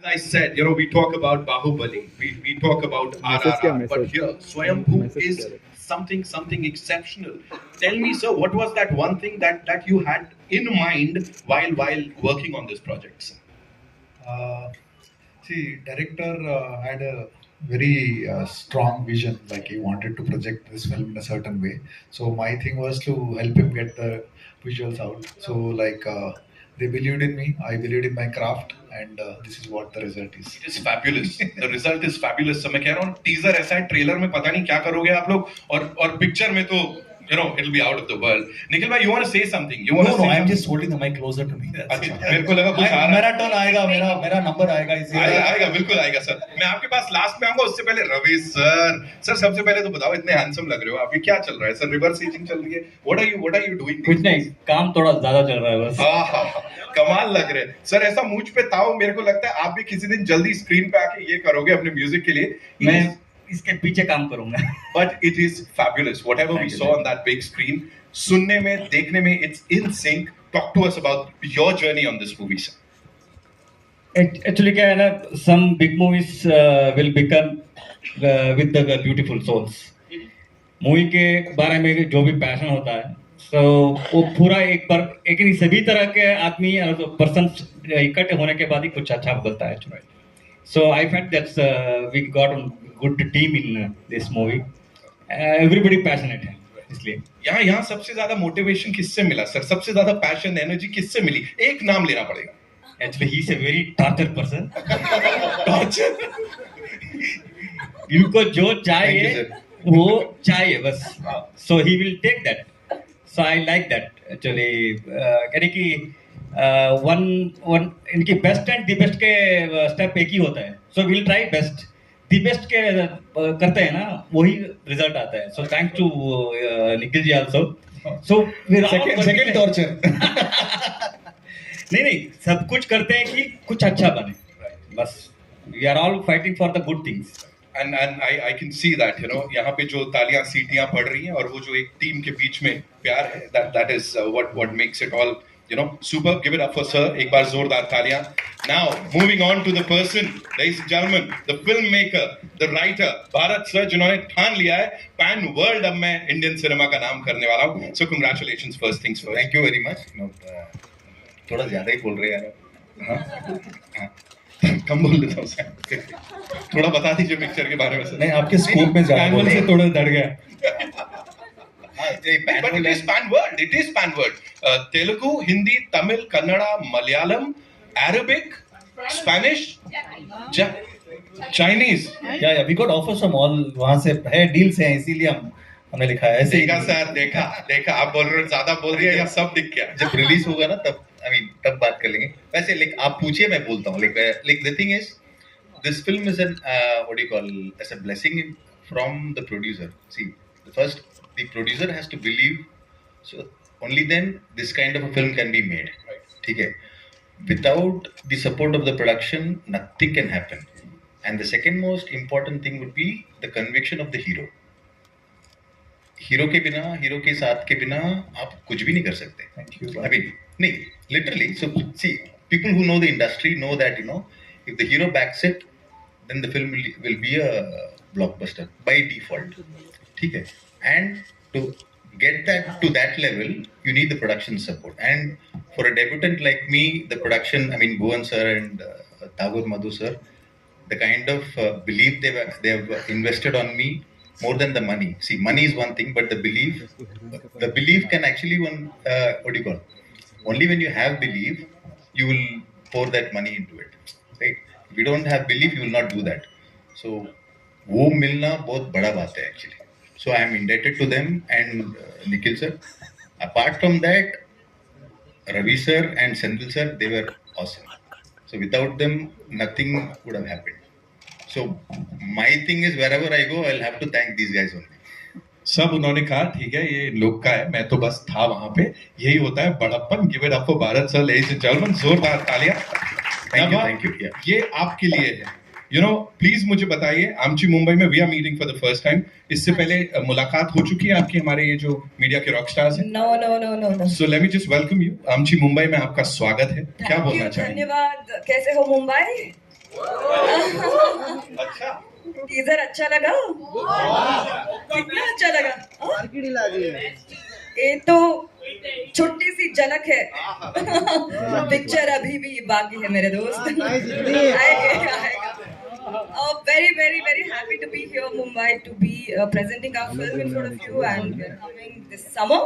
I said, we talk about Bahubali, we talk about RRR, but here Swayambhu is something exceptional. Tell me, sir, what was that one thing that you had in mind while working on this project, sir? Uh, See, director had a very strong vision. Like he wanted to project this film in a certain way. So my thing was to help him get the visuals out. So they believed in me. I believed in my craft, and this is what the result is. It is fabulous. The result is fabulous. So मैं कह रहा हूँ teaser ऐसा है trailer में पता नहीं क्या करोगे आप लोग और पिक्चर में तो it'll be out of the world. Nikhil bhai, you want to say something? You want to say I'm something? just holding the mic closer to me. अच्छा मेरे को लगा कुछ आ रहा है. मेरा टर्न आएगा, मेरा नंबर आएगा इसी. आएगा बिल्कुल आएगा सर. मैं आपके पास लास्ट में आऊंगा उससे पहले रवि सर सबसे पहले तो बताओ इतने हैंडसम लग रहे हो आप ये क्या चल रहा है सर रिवर्स एजिंग चल रही है what are you doing? कुछ नहीं काम थोड़ा ज्यादा चल रहा है बस. कमाल लग रहे हैं सर ऐसा मूंछ पे ताव मेरे को लगता है आप भी किसी दिन जल्दी स्क्रीन पे आके ये करोगे अपने म्यूजिक के लिए. मैं इसके पीछे काम करूंगा. But it is fabulous whatever we saw on that big screen. सुनने में देखने में it's in sync. Talk to us about your journey on this movie, sir. Actually क्या है ना some big movies will become with the beautiful souls. Movie के बारे में जो भी पैशन होता है so वो पूरा एक बार एक नहीं सभी तरह के आदमी और पर्सन इकट्ठे होने के बाद ही कुछ अच्छा बनता है. So I felt that we got a good team in this movie. Everybody passionate है इसलिए. यहाँ सबसे ज्यादा मोटिवेशन किससे मिला सर सबसे ज्यादा पैशन एनर्जी किससे मिली एक नाम लेना पड़ेगा. Actually he is a very torture person. Torture. इनको जो चाहिए वो चाहिए बस. So he will take that. So I like that actually. यानी कि one इनकी बेस्ट एंड दी बेस्ट के स्टेप एक ही होता है. So will try best the best के करते हैं ना वही रिजल्ट आता है. So thanks to Nikhil ji also. So Second torture. नहीं सब कुछ करते हैं कि कुछ अच्छा बने बस. We are all fighting for the good things. And I can see that यहाँ पे जो तालियां सीटियां पड़ रही हैं और वो जो एक टीम के बीच में प्यार है that is what makes it all super. Give it up for sir. एक बार जोरदार तालियां. Now moving on to the person, ladies and gentlemen, the filmmaker, the writer, Bharat sir जिन्होंने ठान लिया है पैन वर्ल्ड अब मैं इंडियन सिनेमा का नाम करने वाला हूँ. So congratulations first things first. Thank you very much. थोड़ा ज्यादा ही बोल रहे हैं यार. कम बोल देता हूँ सर. थोड़ा बता दीजिए पिक्चर के बारे में सर. नहीं आपके स्कोप में Annual से थोड़ा डर गया. But it is pan world. It is pan world. Telugu, Hindi, Tamil, Kannada, Malayalam, Arabic, Spanish, Chinese. Yeah, we got offers from all. वहाँ से है डील्स हैं इसीलिए हमने लिखा है. ऐसे देखा सर देखा आप बोल रहे हो ज्यादा बोल रही है या सब दिख गया. जब रिलीज होगा ना तब बात कर लेंगे. वैसे आप पूछिए मैं बोलता हूँ. The thing is, this film is an what do you call as a blessing from the producer. See, the producer has to believe. So only then this kind of a film can be made. ठीक है. Without the support of the production, nothing can happen. And the second most important thing would be the conviction of the hero. Hero के बिना hero के साथ के बिना आप कुछ भी नहीं कर सकते. नहीं literally. So see, people who know the industry know that if the hero backs it, then the film will be a blockbuster by default. ठीक है. And to get that to that level, you need the production support. And for a debutant like me, the production, Bhuvan sir and Tagore Madhu sir, the kind of belief they have invested on me. More than the money. See, money is one thing, but the belief can actually what do you call? Only when you have belief, you will pour that money into it. Right? If you don't have belief, you will not do that. So, वो मिलना बहुत बड़ा बात है actually. So I am indebted to them and Nikhil sir. Apart from that, Ravi sir and Senthil sir, they were awesome. So without them, nothing would have happened. So my thing is wherever I go, I'll have to thank these guys only. सब उन्होंने कहा ठीक है ये लोग का है मैं तो बस था वहां पे. यही होता है बड़प्पन. Give it up for Bharat sir. Ladies and gentleman जोरदार तालियां. Thank you. ये आपके लिए है. प्लीज मुझे बताइए आमची मुंबई में we are meeting for the first time. इससे पहले मुलाकात हो चुकी है आपकी हमारे ये जो मीडिया के रॉक स्टार्स हैं? No. So let me just welcome you. आमची मुंबई में आपका स्वागत है. क्या बोलना चाहिए? धन्यवाद. कैसे हो मुंबई? अच्छा टीजर अच्छा लगा? कितना अच्छा लगा? हाँ? ये तो छोटी सी झलक है। पिक्चर अभी भी बाकी है मेरे दोस्त। आएगा। Very, very, very happy to be here, Mumbai, to be presenting our film in front of you, and we're coming this summer,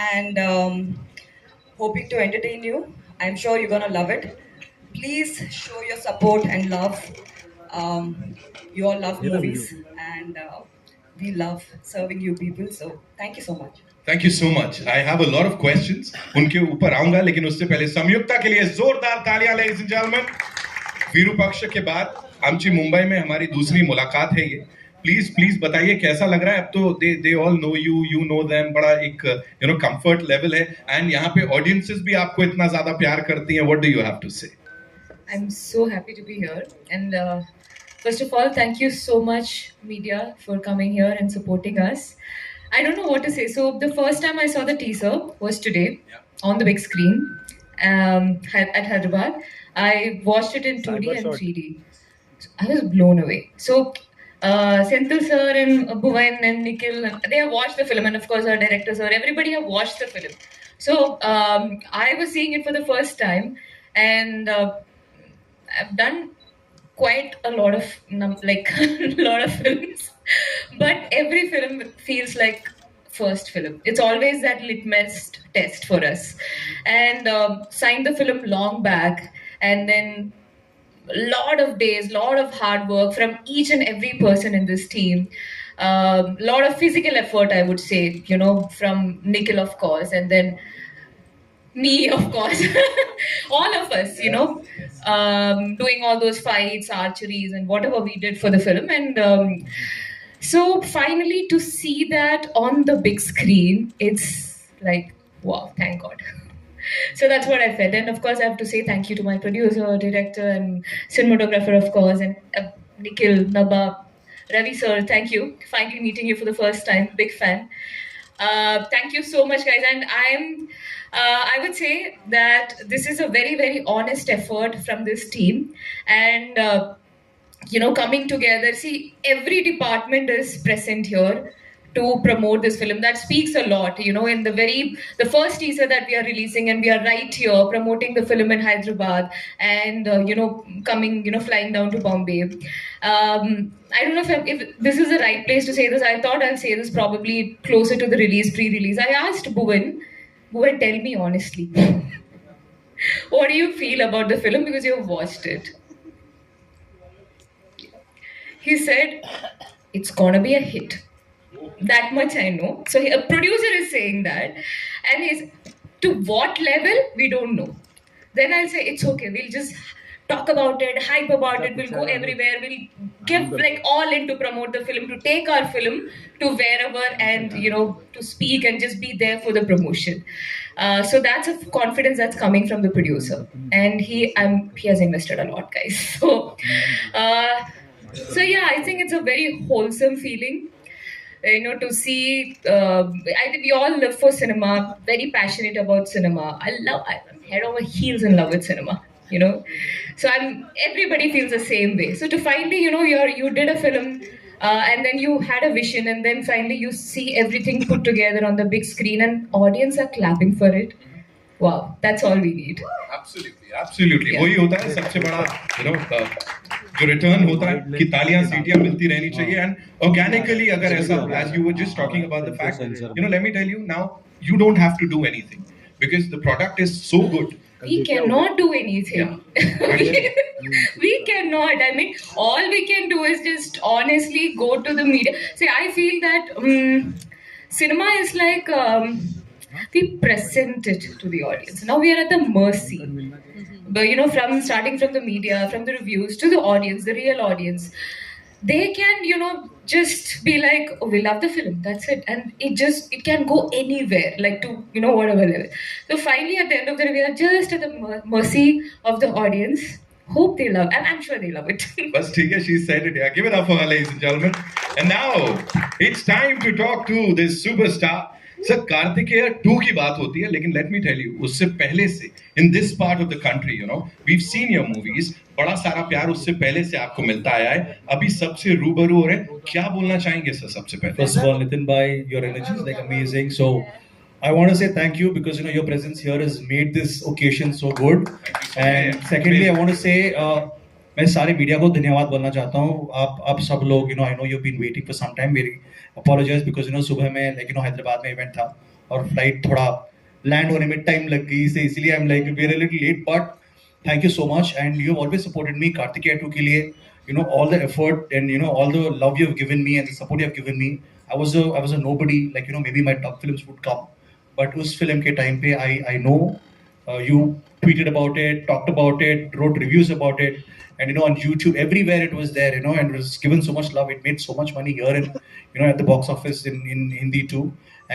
and hoping to entertain you. I'm sure you're gonna love it. Please show your support and love. You all love movies, and we love serving you people. So thank you so much. Thank you so much I have a lot of questions उनके ऊपर आऊंगा लेकिन उससे पहले संयुक्ता के लिए जोरदार तालियां लेडीज एंड जेंटलमैन विरूपाक्ष के बाद आमची मुंबई में हमारी दूसरी मुलाकात है ये प्लीज प्लीज बताइए कैसा लग रहा है अब तो they all know you know them बड़ा एक कंफर्ट लेवल है एंड यहाँ पे ऑडियंसेस भी आपको इतना ज्यादा प्यार करती हैं what do you have to say I'm so happy to be here. And first of all, thank you so much, media, for coming here and supporting us. I don't know what to say. So, the first time I saw the teaser was today on the big screen at Hyderabad. I watched it in 2D and 3D. I was blown away. So, Senthil sir and Bhuvan and Nikhil, they have watched the film, and of course, our director sir, everybody have watched the film. So, I was seeing it for the first time, and I've done quite a lot of lot of films, but every film feels like first film. It's always that litmus test for us, and signed the film long back, and then lot of days, lot of hard work from each and every person in this team. Lot of physical effort, I would say, from Nikhil, of course, and then me, of course, all of us, doing all those fights, archeries, and whatever we did for the film. And so finally to see that on the big screen, it's like, wow, thank God. So that's what I felt. And of course, I have to say thank you to my producer, director, and cinematographer, of course, and Nikhil, Nabha, Ravi sir, thank you. Finally meeting you for the first time, big fan. Thank you so much, guys. And I would say that this is a very, very honest effort from this team. And, coming together, see, every department is present here to promote this film. That speaks a lot, in the first teaser that we are releasing, and we are right here promoting the film in Hyderabad, and, coming, flying down to Bombay. I don't know if this is the right place to say this. I thought I'll say this probably closer to the pre-release. I asked Bhuvan, tell me honestly, what do you feel about the film, because you've watched it? He said, it's gonna be a hit. That much I know. So a producer is saying that, and he's, to what level, we don't know. Then I'll say, it's okay, we'll just talk about it, hype about it, we'll go everywhere, we'll give all in to promote the film, to take our film to wherever, and to speak and just be there for the promotion. So that's a confidence that's coming from the producer, and he has invested a lot, guys. So yeah, I think it's a very wholesome feeling, to see. I think we all live for cinema, very passionate about cinema. I'm head over heels in love with cinema. So everybody feels the same way. So to finally, you did a film, and then you had a vision, and then finally you see everything put together on the big screen, and audience are clapping for it. Wow, that's all we need. Absolutely. Yeah. वही होता है सबसे बड़ा जो return होता है कि तालियां सीटियां मिलती रहनी चाहिए एंड ऑर्गेनिकली अगर ऐसा as you were just talking about the fact let me tell you now you don't have to do anything because the product is so good. We cannot do anything. We cannot. I mean, all we can do is just honestly go to the media. See, I feel that cinema is like we present it to the audience. Now we are at the mercy. But from starting from the media, from the reviews to the audience, the real audience, they can just be like, oh, we love the film, that's it, and it can go anywhere, like to whatever level. So finally at the end of the day, we are just at the mercy of the audience. Hope they love, and I'm sure they love it. Bas theek hai, she said it. Yeah, give it up for her, ladies and gentlemen. And now it's time to talk to this superstar. Sir Kartikeya 2 की बात होती है, लेकिन let me tell you, उससे पहले से in this part of the country, you know, we have seen your movies, बड़ा सारा प्यार उससे पहले से आपको मिलता आया है, अभी सबसे रूबरू हो रहे हैं, क्या बोलना चाहेंगे सर सबसे पहले? First of all, Nitin bhai, your energy is like amazing. So I want to say thank you because your presence here has made this occasion so good. And secondly, I want to say मैं सारे media को धन्यवाद बोलना चाहता हूँ. आप सब लोग I know you been waiting for some time. Very apologise because सुबह में हैदराबाद में इवेंट था और फ्लाइट थोड़ा लैंड होने में टाइम लग गई, इसलिए I am like very little late. But thank you so much, and you have always supported me Kartikeya 2 ke liye. All the effort and all the love you have given me and the support you have given me. I was a nobody, like maybe my top films would come, but us film ke time pe I know you tweeted about it, talked about it, wrote reviews about it, and on YouTube everywhere it was there, and it was given so much love. It made so much money here and at the box office in Hindi too,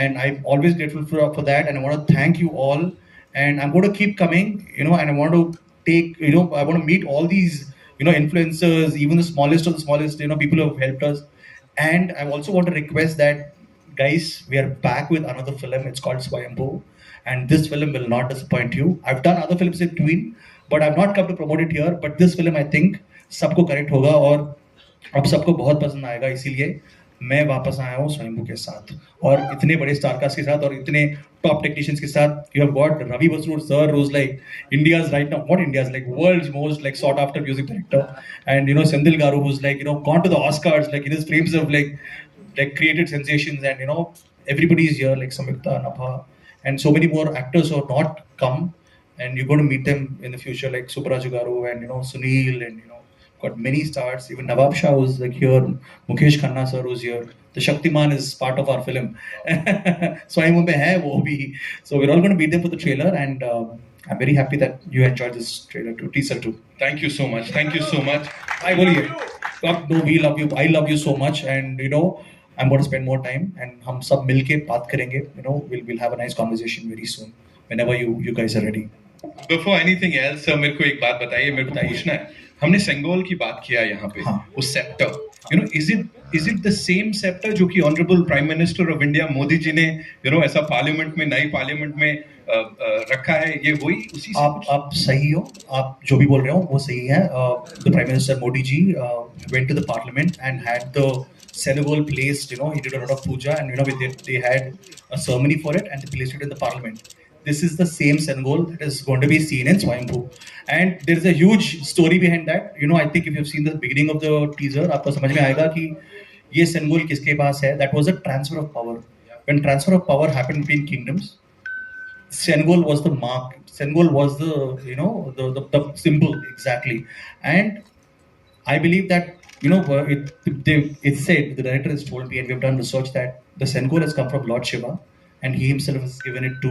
and I'm always grateful for that, and I want to thank you all, and I'm going to keep coming, and I want to take, I want to meet all these, influencers, even the smallest of the smallest, people who have helped us. And I also want to request that, guys, we are back with another film. It's called Swayambhu. And this film will not disappoint you. I've done other films in between, but I've not come to promote it here. But this film, I think, सबको correct होगा और अब सबको बहुत पसंद आएगा. इसीलिए मैं वापस आया हूँ स्वयंभू के साथ और इतने बड़े स्टारकास्ट के साथ और इतने टॉप टेक्नीशियंस के साथ. You have got Ravi Basrur sir, who's like India's right now, not India's, like world's most like sought after music director, and Sendil Garu, who's like gone to the Oscars, like in his frames of like created sensations, and everybody's here, like Samyukta, Nabha, and so many more actors who have not come, and you're going to meet them in the future, like Subraju Garu and Sunil, and got many stars. Even Nawab Shah was like here, Mukesh Khanna sir was here. The Shaktiman is part of our film. Swayambhu mein hai wo bhi. So we're all going to meet them for the trailer, and I'm very happy that you enjoyed this trailer too, teaser too. Thank you so much. Thank you so much. I believe no, we love you. I love you so much, and I'm going to spend more time, and हम सब मिलके बात करेंगे. We'll have a nice conversation very soon. Whenever you guys are ready. Before anything else, sir, मेरे को एक बात बताइए, मेरे को पूछना है. हमने सेंगोल की बात किया यहाँ पे, वो sceptre, is it the same scepter जो कि honourable prime minister of India Modi ji ने ऐसा पार्लियामेंट में, नई पार्लियामेंट में रखा है, ये वही उसी से? आप सही हो, आप जो भी बोल रहे हो वो सही है. The prime minister Modi ji went to the parliament and had the Senegal placed, he did a lot of puja, and they had a ceremony for it, and they placed it in the parliament. This is the same Senegal that is going to be seen in Swayambhu, and there is a huge story behind that. I think if you've seen the beginning of the teaser, आपको समझ में आएगा कि ये Senegal किसके पास है. That was a transfer of power. When transfer of power happened between kingdoms, Senegal was the mark. Senegal was the the symbol exactly, and I believe that it's said, the director has told me, and we've done research, that the Senegal has come from Lord Shiva, and he himself has given it to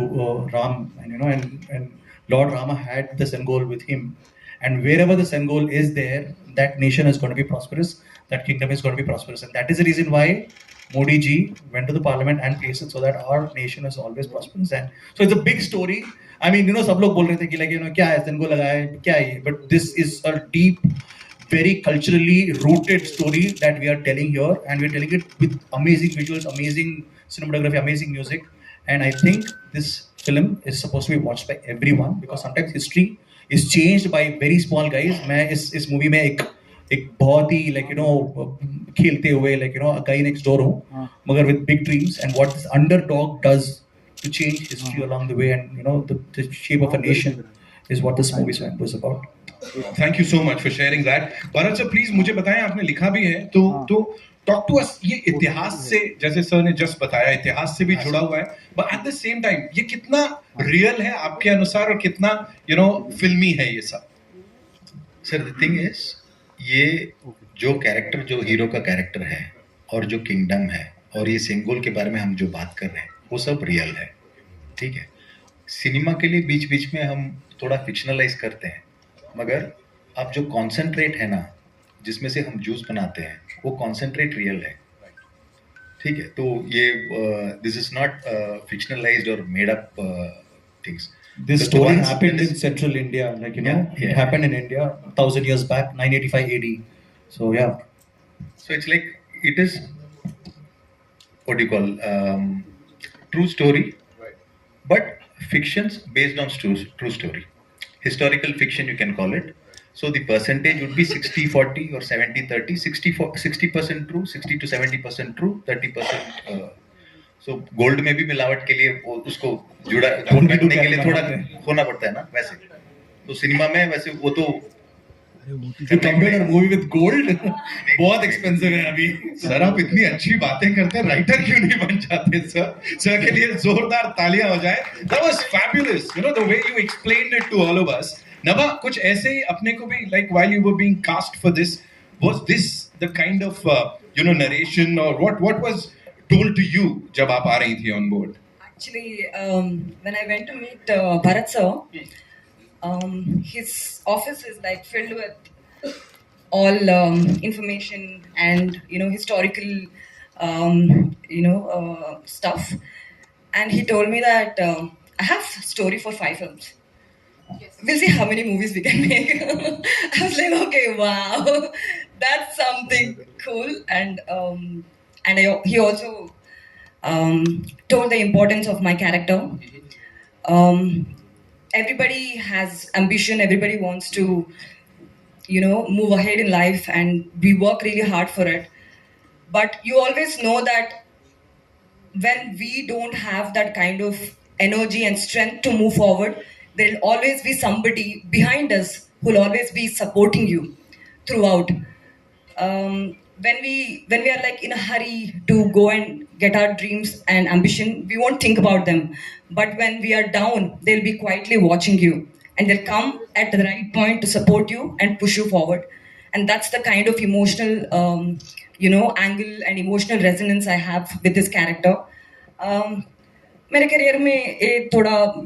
Ram, and Lord Rama had the Senegal with him, and wherever the Senegal is there, that nation is going to be prosperous, that kingdom is going to be prosperous, and that is the reason why Modi ji went to the parliament and placed it so that our nation is always prosperous. And so it's a big story. I mean, सब लोग बोल रहे थे कि like क्या है Senegal लगा है क्या है, but this is a deep, very culturally rooted story that we are telling here, and we're telling it with amazing visuals, amazing cinematography, amazing music. And I think this film is supposed to be watched by everyone, because sometimes history is changed by very small guys. मैं इस movie में एक बहुत ही खेलते हुए a guy next door हूँ, मगर with big dreams, and what this underdog does to change history along the way, and the shape of a nation is what this movie was about. Thank you so much for sharing that. Bharat sir please मुझे बताएं, आपने लिखा भी है तो talk to us. ये इतिहास से, जैसे सर ने जस्ट बताया, इतिहास से भी जुड़ा हुआ है, but at the same time ये कितना रियल है आपके अनुसार और कितना फिल्मी है ये सब? सर द थिंग इज, ये जो कैरेक्टर, जो हीरो का कैरेक्टर है और जो किंगडम है और ये सेंगोल के बारे में हम जो बात कर रहे हैं, वो सब रियल है. ठीक है, सिनेमा के लिए बीच बीच में हम थोड़ा फिक्शनलाइज करते हैं, मगर अब जो कॉन्सेंट्रेट है ना, जिसमें से हम जूस बनाते हैं, वो कॉन्सेंट्रेट रियल है. ठीक है, तो ये दिस इज नॉट फिक्शनलाइज्ड और made up things. This story happened in central India, it happened in India 1000 years back, 985 AD. So yeah. So it's like, it is, what do you call, true story, but fictions based on true story. Historical fiction, you can call it. So the percentage would be 60-40 or 70-30. 60% true, 60 to 70% true, 30%. So gold में भी मिलावट के लिए उसको जुड़ा रखने के लिए थोड़ा होना पड़ता है ना, वैसे तो सिनेमा में वैसे वो तो You compared a movie with gold? बहुत expensive है अभी. सर आप इतनी अच्छी बातें करते हैं, राइटर क्यों नहीं बन जाते सर? सर के लिए जोरदार तालियां हो जाए. That was fabulous, you know, the way you explained it to all of us. नभा, कुछ ऐसे ही अपने को भी, like while you were being cast for this, was this the kind of narration or what was told to you जब आप आ रही थी on board? Actually, when I went to meet Bharat sir, his office is like filled with all information and historical stuff. And he told me that I have a story for 5 films. We'll see how many movies we can make. I was like, okay, wow, that's something cool. And he also told the importance of my character. Everybody has ambition. Everybody wants to, move ahead in life, and we work really hard for it. But you always know that when we don't have that kind of energy and strength to move forward, there'll always be somebody behind us who'll always be supporting you throughout. When we are like in a hurry to go and get our dreams and ambition, we won't think about them. But when we are down, they'll be quietly watching you, and they'll come at the right point to support you and push you forward. And that's the kind of emotional, angle and emotional resonance I have with this character. मेरे career में एक थोड़ा,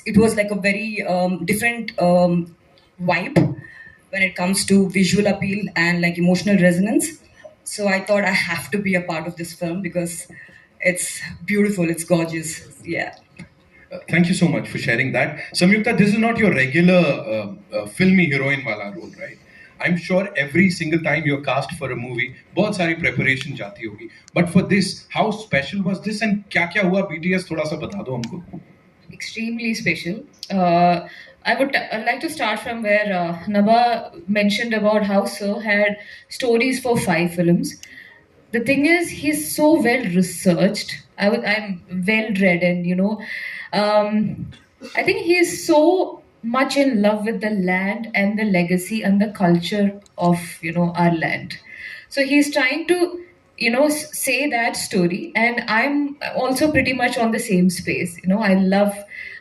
it was like a very different vibe when it comes to visual appeal and like emotional resonance. So I thought I have to be a part of this film because it's beautiful, it's gorgeous. Yeah. Thank you so much for sharing that. Samyukta, this is not your regular filmy heroine wala role, right? I'm sure every single time you're cast for a movie, बहुत सारी preparation जाती होगी. But for this, how special was this and क्या हुआ BTS थोड़ा सा बता दो हमको. Extremely special. I'd like to start from where Nabha mentioned about how Sir had stories for 5 films. The thing is, he's so well researched. I'm well read, and I think he's so much in love with the land and the legacy and the culture of our land. So he's trying to say that story, and I'm also pretty much on the same space. I love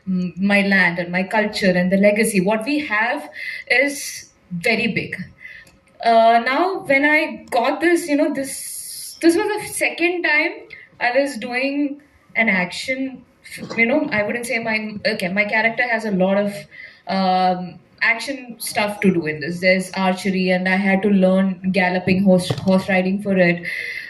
my land and my culture and the legacy. What we have is very big. Now when I got this, this was the second time I was doing an action. I wouldn't say my character has a lot of action stuff to do in this. There's archery, and I had to learn galloping, horse riding for it.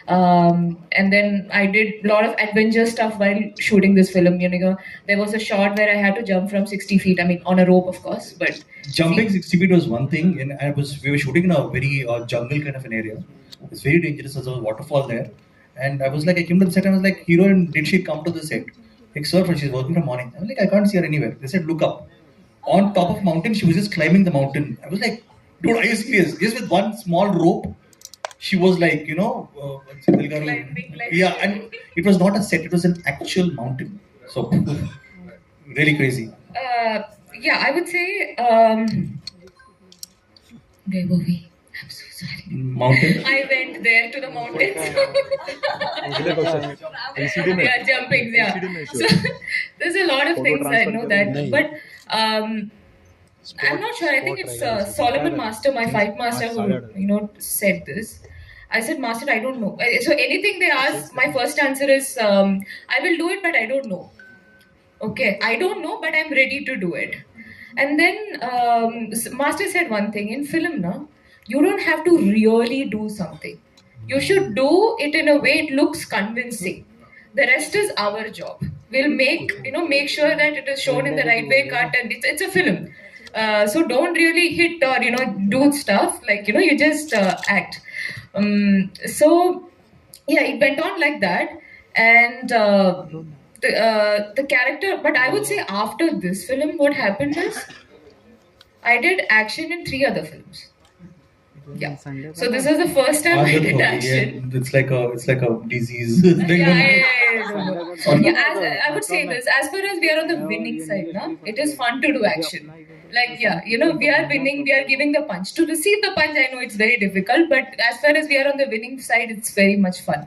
And then I did a lot of adventure stuff while shooting this film. There was a shot where I had to jump from 60 feet. I mean, on a rope, of course, but Jumping 60 feet was one thing, and we were shooting in a very jungle kind of an area. It's very dangerous. There's a waterfall there, and I came to the set and I was like, heroine, did she come to the set? Like, sir, she's working from morning. I'm like, I can't see her anywhere. They said, look up. On top of mountain, she was just climbing the mountain. I was like, dude, are you serious? Just with one small rope, she was like, climbing like yeah, and it was not a set, it was an actual mountain. So, really crazy. yeah, I would say, where were we? I'm so sorry. Mountain? I went there to the mountains. Yeah, jumping, yeah. So, there's a lot of things I know that, but I'm not sure. I think it's Solomon Master, my fight master, who said this. I said, Master, I don't know. So anything they ask, my first answer is, I will do it, but I don't know. Okay, I don't know, but I'm ready to do it. And then Master said one thing in film, no, you don't have to really do something. You should do it in a way it looks convincing. The rest is our job. We'll make sure that it is shown in the right way, cut, and it's a film. So don't really hit or do stuff like you just act. So yeah, it went on like that, and the character, but I would say after this film, what happened is I did action in 3 other films. Yeah. So this is the first time I did action. It's like a disease. Yeah, I would say this. As far as we are on the winning side, now it is fun to do action. Like, yeah, you know, we are winning, we are giving the punch. To receive the punch, I know it's very difficult, but as far as we are on the winning side, it's very much fun.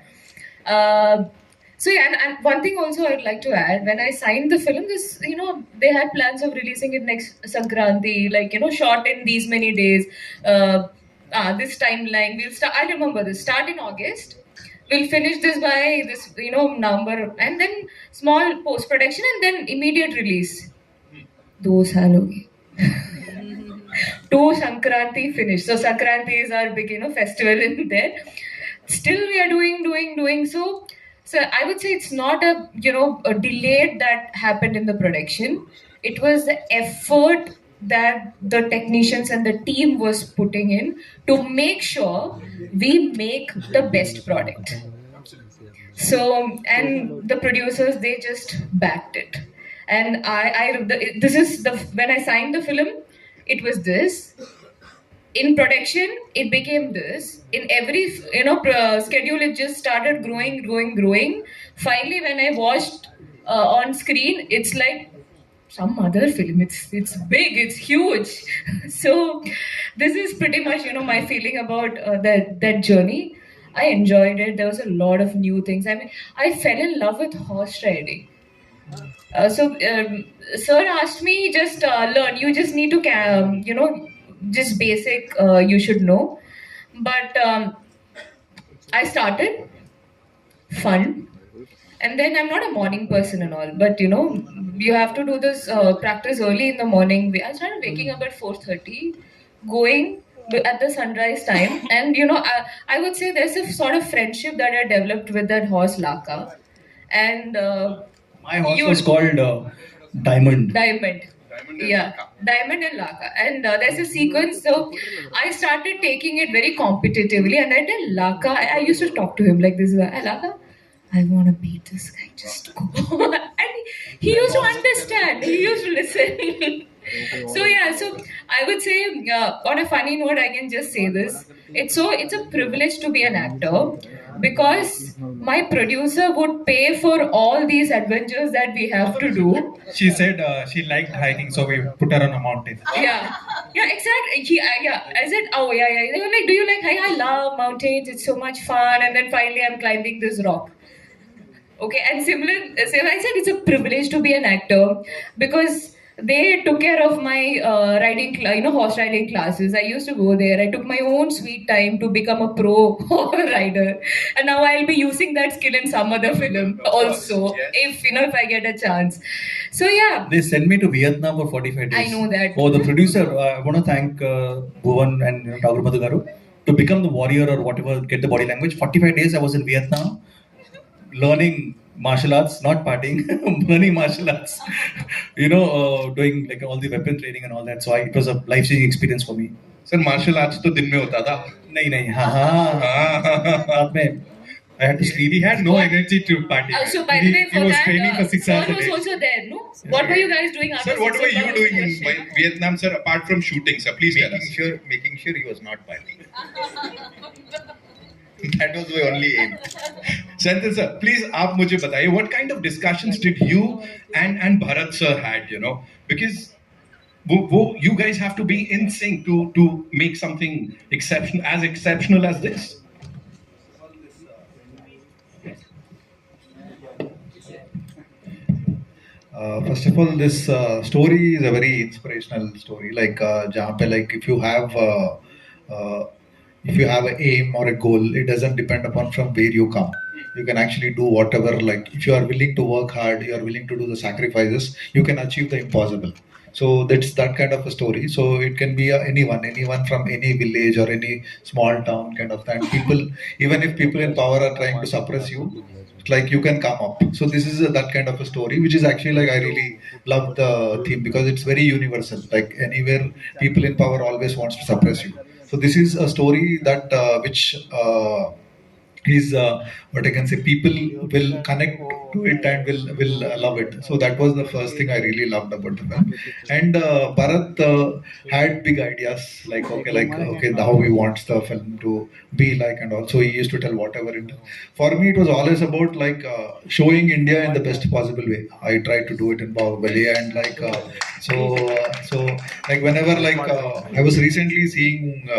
So yeah, and one thing also I'd like to add, when I signed the film, this, you know, they had plans of releasing it next Sankranti, like, you know, shot in these many days. This timeline, we'll start, I remember this, start in August. We'll finish this by this, you know, November, and then small post-production and then immediate release. 2 saal ho gaye. 2 Sankranti finished. So Sankranti is our big, you know, festival in there. Still we are doing. So I would say it's not a, you know, a delayed that happened in the production. It was the effort that the technicians and the team was putting in to make sure we make the best product. So, and the producers, they just backed it. And this is the, when I signed the film, it was this. In production, it became this. In every, you know, schedule, it just started growing. Finally, when I watched on screen, it's like some other film. It's big, it's huge. So this is pretty much, you know, my feeling about that journey. I enjoyed it. There was a lot of new things. I mean, I fell in love with horse riding. Sir asked me, just learn. You just need to, you know, just basic you should know. But I started, fun. And then I'm not a morning person and all, but you know, you have to do this practice early in the morning. I started waking up at 4:30, going at the sunrise time. And you know, I would say there's a sort of friendship that I developed with that horse Laka. And my horse was called Diamond. Diamond and Laka. And there's a sequence. So I started taking it very competitively, and I tell Laka, I used to talk to him like this: "Hey, Laka, I want to beat this guy, just go." And he used to understand, he used to listen. So yeah, so I would say on a funny note, I can just say this. It's a privilege to be an actor, because my producer would pay for all these adventures that we have to do. She said she liked hiking, so we put her on a mountain. Yeah, exactly. I said, oh yeah. They were like, do you like hiking? I love mountains. It's so much fun. And then finally, I'm climbing this rock. Okay, and similar, I said it's a privilege to be an actor, because they took care of my horse riding classes. I used to go there. I took my own sweet time to become a pro rider, and now I'll be using that skill in some other film also, if I get a chance. So yeah, they sent me to Vietnam for 45 days. I know that. For the producer, I want to thank Bhuvan and Tagore Madhugaru to become the warrior or whatever, get the body language. 45 days I was in Vietnam, learning martial arts, not partying, learning martial arts, doing like all the weapon training and all that. So it was a life-changing experience for me. Sir, martial arts to din mein hota tha. नहीं रात में I had to sleep. He had no energy to party. So by the way, he was training for 6 hours Sir a was day. also there, no? What were you guys doing after? Sir, what 6 were you o'clock? doing in Vietnam, sir, apart from shooting, sir? Please tell us. Making sure he was not partying. That was my only aim. Senthil sir, please आप मुझे बताइए, what kind of discussions did you and Bharat sir had, because you guys have to be in sync to make something exceptional as this. First of all, this story is a very inspirational story. Like, जहाँ पे like if you have an aim or a goal, it doesn't depend upon from where you come. You can actually do whatever. Like, if you are willing to work hard, you are willing to do the sacrifices, you can achieve the impossible. So that's that kind of a story. So it can be anyone from any village or any small town kind of thing. People, even if people in power are trying to suppress you, like you can come up. So this is that kind of a story, which is actually like I really love the theme because it's very universal. Like anywhere, people in power always wants to suppress you. So this is a story that which he's what I can say, people will connect to it and will love it. So that was the first thing I really loved about the film. And Bharat had big ideas, like okay, how he wants the film to be like, and also he used to tell whatever it. For me, it was always about like showing India in the best possible way. I tried to do it in Bahubali, and like so like whenever like I was recently seeing.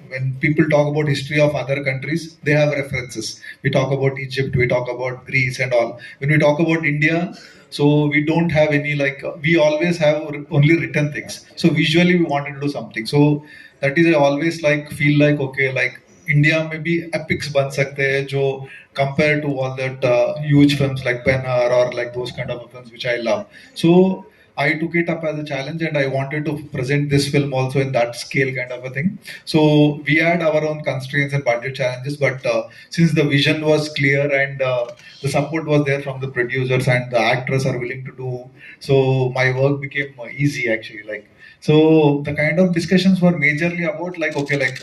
When people talk about history of other countries, they have references. We talk about Egypt, we talk about Greece and all. When we talk about India, so we don't have any like we always have only written things. So visually we wanted to do something. So that is I always like feel like okay like India में भी epics बन सकते हैं जो compared to all that huge films like Ben-Hur or like those kind of films which I love. So I took it up as a challenge and I wanted to present this film also in that scale kind of a thing. So we had our own constraints and budget challenges, but since the vision was clear and the support was there from the producers and the actors are willing to do, so my work became easy actually. Like so, the kind of discussions were majorly about like okay, like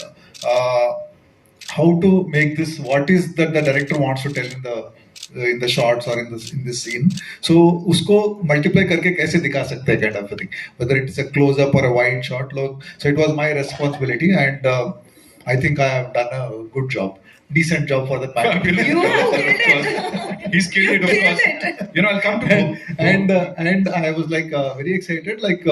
how to make this. What is that the director wants to tell in the shots or in this scene. So उसको multiply करके कैसे दिखा सकते हैं kind of a thing. Whether it's a close up or a wide shot look. So it was my responsibility and I think I have done a good job. Decent job for the package. You killed it. He's killed it, of Killed course. it. You know, I'll come to and I was like very excited like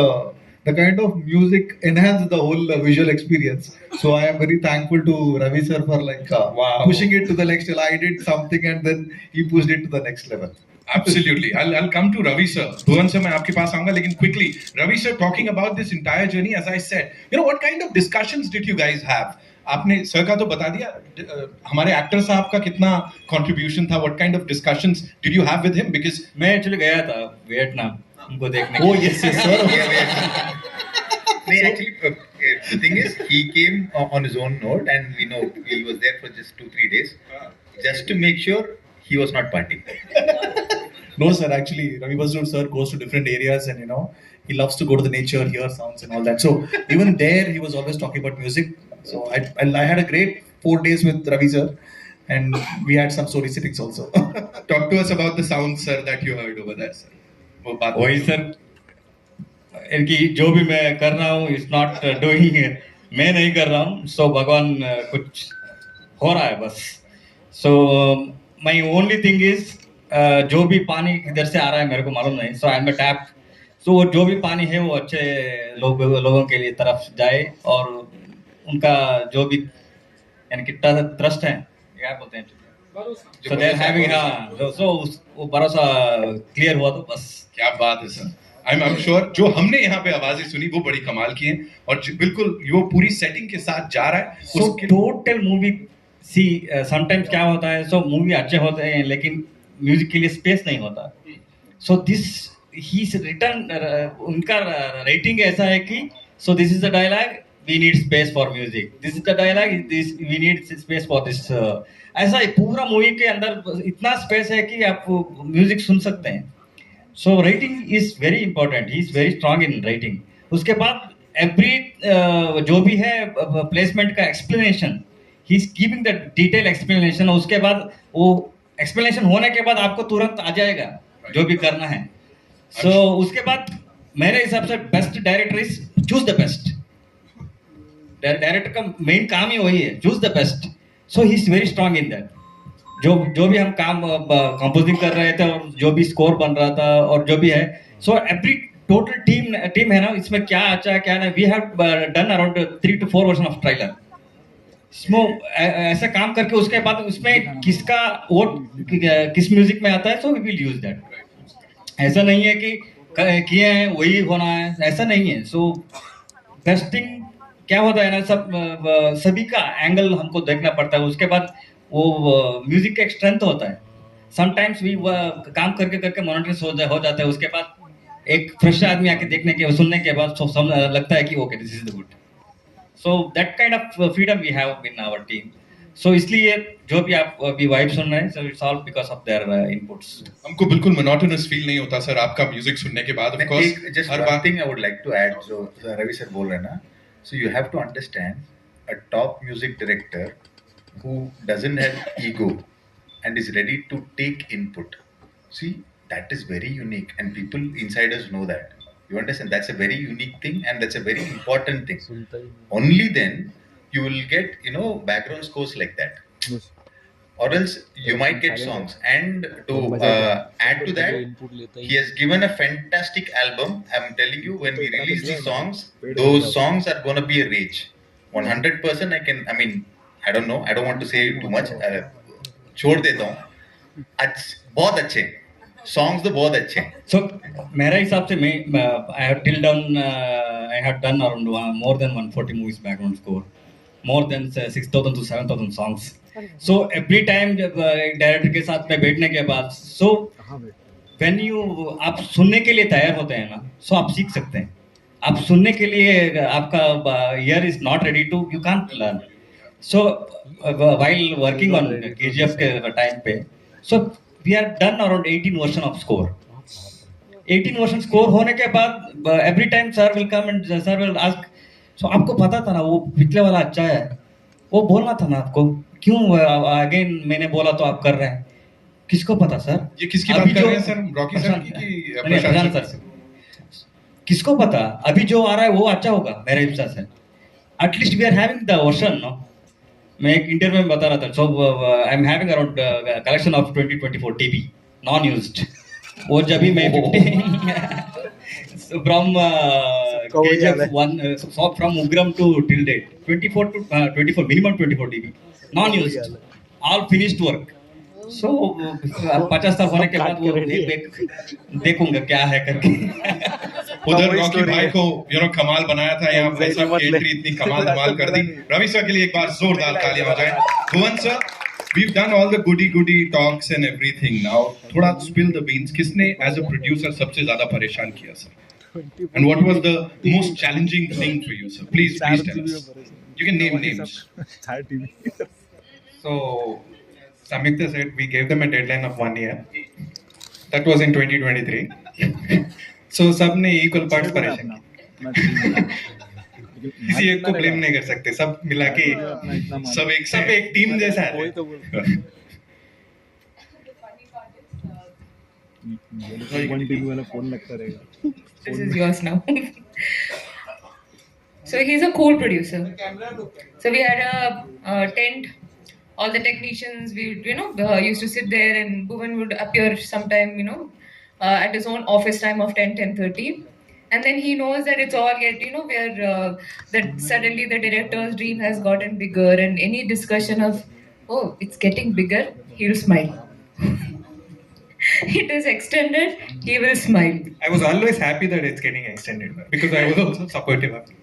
the kind of music enhanced the whole visual experience. So I am very thankful to Ravi sir for like Wow. pushing it to the next level. I did something and then he pushed it to the next level. Absolutely. I'll come to Ravi sir. Bhuvan sir, मैं आपके पास आऊँगा, लेकिन quickly, Ravi sir, talking about this entire journey, as I said, you know, what kind of discussions did you guys have? आपने sir का तो बता दिया, हमारे एक्टर साहब का कितना contribution था, what kind of discussions did you have with him? Because मैं एक्चुअली गया था वियतनाम उनको देखने के Oh लिए। yes, yes, sir. No, actually, the thing is, he came on his own note, and we know he was there for just 2-3 days, just to make sure he was not partying. No, sir. Actually, Ravi Basrur sir goes to different areas, and he loves to go to the nature, hear sounds, and all that. So even there, he was always talking about music. So I had a great 4 days with Ravi sir, and we had some story sittings also. talk to us about the sounds, sir, that you heard over there, sir. वो बात वही sir इनकी जो भी मैं कर रहा हूँ इट्स नॉट डूइंग, मैं नहीं कर रहा हूँ, सो भगवान कुछ हो रहा है बस. सो माई ओनली थिंग इज जो भी पानी इधर से आ रहा है मेरे को मालूम नहीं, सो आई एम टैप. सो जो भी पानी है वो अच्छे लोगों के लिए तरफ जाए और उनका जो भी यानी कि ट्रस्ट है, क्या बोलते हैं, सो दे आर हैविंग, हाँ, सो वो भरोसा क्लियर हुआ तो बस. क्या बात है सर. I'm sure जो हमने यहाँ पे आवाजें सुनी वो बड़ी कमाल की हैं और बिल्कुल वो पूरी सेटिंग के साथ जा रहा है. So total movie see sometimes क्या होता है, सो मूवी अच्छे होते हैं लेकिन म्यूजिक के लिए स्पेस नहीं होता. सो दिस ही रिटर्न, उनका रेटिंग ऐसा है कि so this is the dialogue, we need space for music, this is the dialogue, this we need space for this. ऐसा पूरा मूवी के अंदर इतना स्पेस है कि आप म्यूजिक सुन सकते हैं. So writing is very important, he is very strong in writing. उसके बाद एवरी जो भी है प्लेसमेंट का explanation, he is giving the detail explanation. उसके बाद वो एक्सप्लेनेशन होने के बाद आपको तुरंत आ जाएगा जो भी करना है. सो उसके बाद मेरे हिसाब से best director is choose the best. Director का मेन काम ही वही है, choose the best. So he is very strong in that. जो भी हम काम कंपोजिंग कर रहे थे और जो भी स्कोर बन रहा था और जो भी है, सो एवरी टोटल टीम है ना, इसमें क्या अच्छा क्या नहीं, we have done around 3 to 4 version of trailer. इसमें ऐसा काम करके उसके बाद उसमें किसका वोट किस म्यूजिक में आता है, so we will use that. ऐसा नहीं है कि किए हैं वही होना है, ऐसा नहीं है. सो टेस्टिंग क्या होता है ना, सभी का एंगल हमको देखना पड़ता है. उसके बाद वो म्यूजिक का एक स्ट्रेंथ होता है. समटाइम्स भी काम करके करके मोनोटोनस हो जाता है. उसके बाद एक फ्रेश आदमी आके देखने के सुनने के बाद लगता है कि okay this is the good. So that kind of freedom we have in our team. So इसलिए जो भी आप अभी वाइब सुन रहे हैं, so it's all because of their inputs. हमको बिल्कुल मोनोटोनस फील नहीं होता सर आपका म्यूजिक सुनने के बाद. Of course Just her one बात thing I would like to add. So Ravi sir बोल रहे हैं ना, so you have to understand a top music director who doesn't have ego and is ready to take input. See, that is very unique, and people inside us know that. You understand? That's a very unique thing, and that's a very important thing. Only then you will get, background scores like that. Or else you might get songs. And to add to that, he has given a fantastic album. I'm telling you, when we release the songs, those songs are going to be a rage. 100%. I don't know, I don't want to say too much. छोड़ देता हूँ. बहुत अच्छे songs, तो बहुत अच्छे हैं. So मेरा हिसाब से मैं I have till done I have done around more than 140 movies background score, more than 6,000 to 7,000 songs. So every time जब डायरेक्टर के साथ में बैठने के बाद, so when you आप सुनने के लिए तैयार होते हैं ना, so आप सीख सकते हैं. आप सुनने के लिए आपका ear is not ready to, you can't learn. So while working on KGF के time पे, so we have done around 18 version of score. 18 version score होने के बाद every time sir will come and sir will ask, so आपको पता था ना वो पिछले वाला अच्छा है, वो बोलना था ना आपको, क्यों अगेन मैंने बोला तो आप कर रहे हैं, किसको पता सर? ये किसकी बात कर रहे हैं सर? रॉकी सर की कि प्रशांत सर से? किसको पता अभी जो आ रहा है वो अच्छा होगा मेरे हिसाब से. At least we are having the version no. मैं एक इंटरव्यू में बता रहा था, so I am having around collection of 2024 TV non used. वो जब भी मैं 50 from KGF 1 from Ugramm to till date 24 to 24 minimum 24 TV non used, all finished work. So 50 साल होने के बाद वो देखूंगा क्या है करके. उधर रॉकी भाई को कमाल बनाया था, यहाँ भाई साहब की एंट्री इतनी कमाल धमाल कर दी. रवि सर के लिए एक बार जोरदार तालियां हो जाए. भुवन sir, we've done all the goody talks and everything. Now थोड़ा spill the beans. किसने as a producer सबसे ज्यादा परेशान किया sir? And what was the most challenging thing for you, sir? Please tell us. You can name names. So, Samyukta said we gave them a deadline of 1 year. That was in 2023. So, सबने equal parts परेशान किए. किसी एक को blame नहीं कर सकते. सब मिला के सब एक टीम जैसा है. This is yours now. So he's a cool producer. So we had a tent. All the technicians, we used to sit there, and Bhuvan would appear sometime, at his own office time of 10:30, and then he knows that it's all that suddenly the director's dream has gotten bigger, and any discussion of, oh, it's getting bigger, he'll smile. It is extended, he will smile. I was always happy that it's getting extended because I was also supportive of it.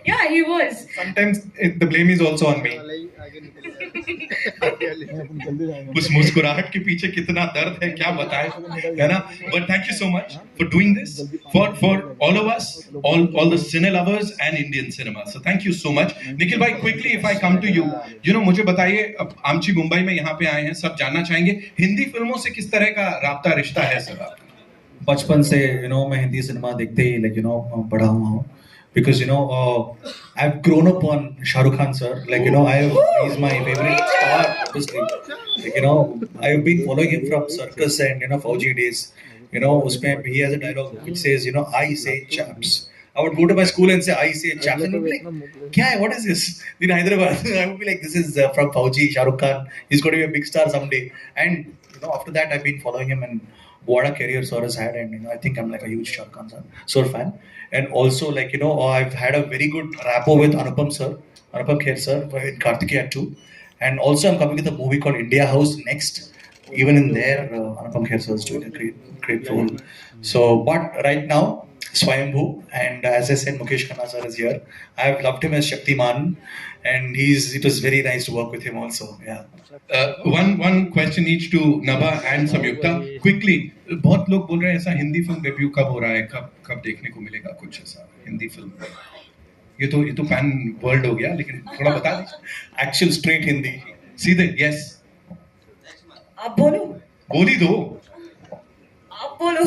Yeah, he was. Sometimes the blame is also on me. उस मुस्कुराहट के पीछे कितना दर्द है क्या बताएं, है ना? But thank you so much for doing this for all of us, all the cine lovers and Indian cinema. So thank you so much. Nikhil भाई, quickly if I come to you, मुझे बताइए, अब आमची मुंबई में यहाँ पे आए हैं, सब जानना चाहेंगे हिंदी फिल्मों से किस तरह का राब्ता रिश्ता है सर आपका? बचपन से मैं हिंदी सिनेमा देखते ही बड़ा हुआ हूँ. Because I've grown up on Shah Rukh Khan sir. He's my favorite star. Obviously, I've been following him from circus and Fauji days. Usme he has a dialogue which says, I say chaps. I would go to my school and say, I say chaps. And be like, kya hai? What is this? In Hyderabad, I would be like, this is from Fauji, Shah Rukh Khan. He's going to be a big star someday. And after that, I've been following him, and what a career sir has had. And I think I'm like a huge Shah Rukh Khan sir fan. And also, I've had a very good rapport with Anupam Kher sir, with Kartikeya too. And also, I'm coming with a movie called India House next. Even in there, Anupam Kher sir is doing a great role. So, but right now, Swayambhu, and as I said, Mukesh Khanna sir is here. I've loved him as Shaktiman, and it was very nice to work with him also. Yeah. One question each to Nabha and Samyukta. Quickly, बहुत लोग बोल रहे हैं ऐसा Hindi film debut कब हो रहा है, कब देखने को मिलेगा कुछ ऐसा हिंदी फिल्म? ये तो पैन वर्ल्ड हो गया, लेकिन थोड़ा बता दीजिए. Actual straight Hindi. सीधे यस. आप बोलो. बोली दो. आप बोलो.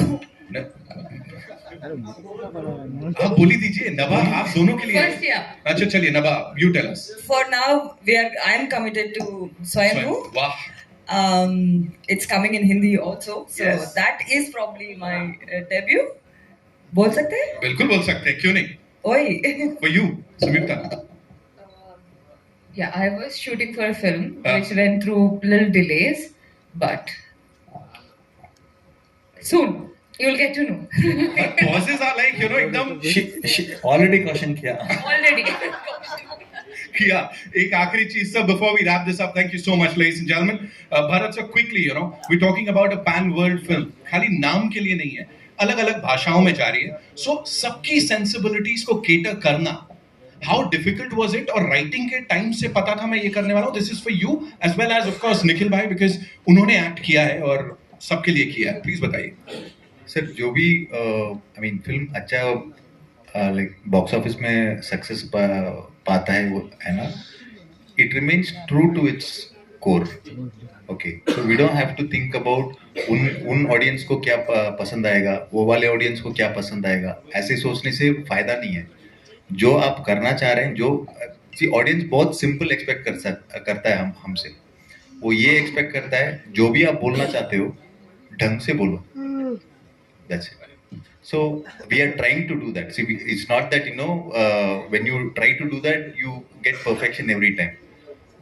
आप बोली दीजिए नभा, आप दोनों के लिए। First, yeah. अच्छा चलिए नभा, you tell us. For now, I am committed to Swayambhu. वाह, It's coming in Hindi also, so Yes. that is probably my debut. बोल सकते हैं? बिल्कुल बोल सकते हैं, क्यों नहीं? ओए. For you, Samyukta. Yeah, I was shooting for a film Ah. which went through little delays, but soon you'll get to know. But pauses are like, you know, एकदम she already caution किया. Already. किया. एक आखिरी चीज sir, before we wrap this up, thank you so much ladies and gentlemen. Bharat sir, quickly, you know, we're talking about a pan world film. खाली नाम के लिए नहीं है, अलग अलग भाषाओं में जा रही है. So सबकी sensibilities को cater करना, how difficult was it? और writing के टाइम से पता था मैं ये करने वाला हूँ. This is for you as well as of course Nikhil भाई, because उन्होंने act किया है और सबके लिए किया है. Please बताइए. सर जो भी आई मीन फिल्म अच्छा लाइक बॉक्स ऑफिस में सक्सेस पाता है वो है ना, it remains true to its core. Okay, so we don't have to think about उन ऑडियंस को क्या पसंद आएगा, वो वाले ऑडियंस को क्या पसंद आएगा. ऐसे सोचने से फायदा नहीं है. जो आप करना चाह रहे हैं, जो ऑडियंस बहुत सिंपल एक्सपेक्ट करता है हमसे, वो ये एक्सपेक्ट करता है जो भी आप बोलना चाहते हो ढंग से बोलो. That's it. So we are trying to do that. See, it's not that, you know, when you try to do that, you get perfection every time.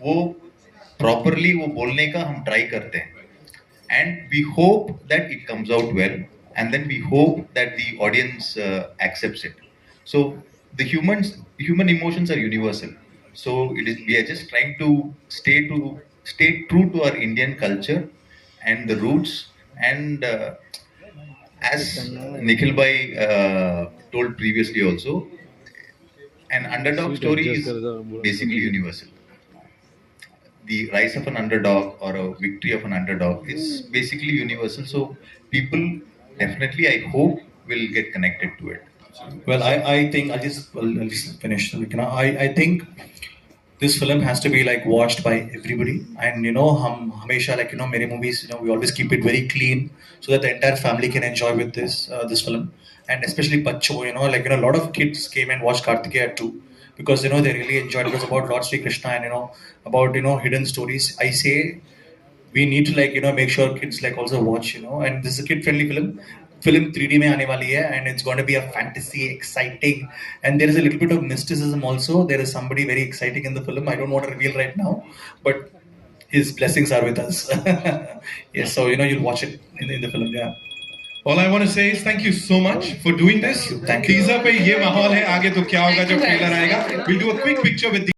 वो properly वो बोलने का हम try करते हैं, and we hope that it comes out well, and then we hope that the audience accepts it. So the human emotions are universal. So we are just trying to stay true to our Indian culture and the roots, and as Nikhil bhai told previously also, an underdog story is basically universal. The rise of an underdog or a victory of an underdog is basically universal. So people definitely, I hope, will get connected to it. Well, I think I'll just finish. You know, I think this film has to be like watched by everybody, and you know, हम हमेशा like, you know, मेरे movies, you know, we always keep it very clean so that the entire family can enjoy with this film, and especially बच्चों, you know, like, you know, a lot of kids came and watched Kartikeya 2 because, you know, they really enjoyed it. It was about Lord Sri Krishna and, you know, about, you know, hidden stories. I say we need to, like, you know, make sure kids like also watch, you know, and this is a kid friendly film. Film 3D में आने वाली है, and it's going to be a fantasy, exciting, and there is a little bit of mysticism also. There is somebody very exciting in the film. I don't want to reveal right now, but his blessings are with us. Yes, so you know, you'll watch it in the film. Yeah. All I want to say is thank you so much for doing this. Thank you. Teaser पे ये माहौल है, आगे तो क्या होगा जब Thank you, trailer guys. आएगा. We'll do a quick picture with the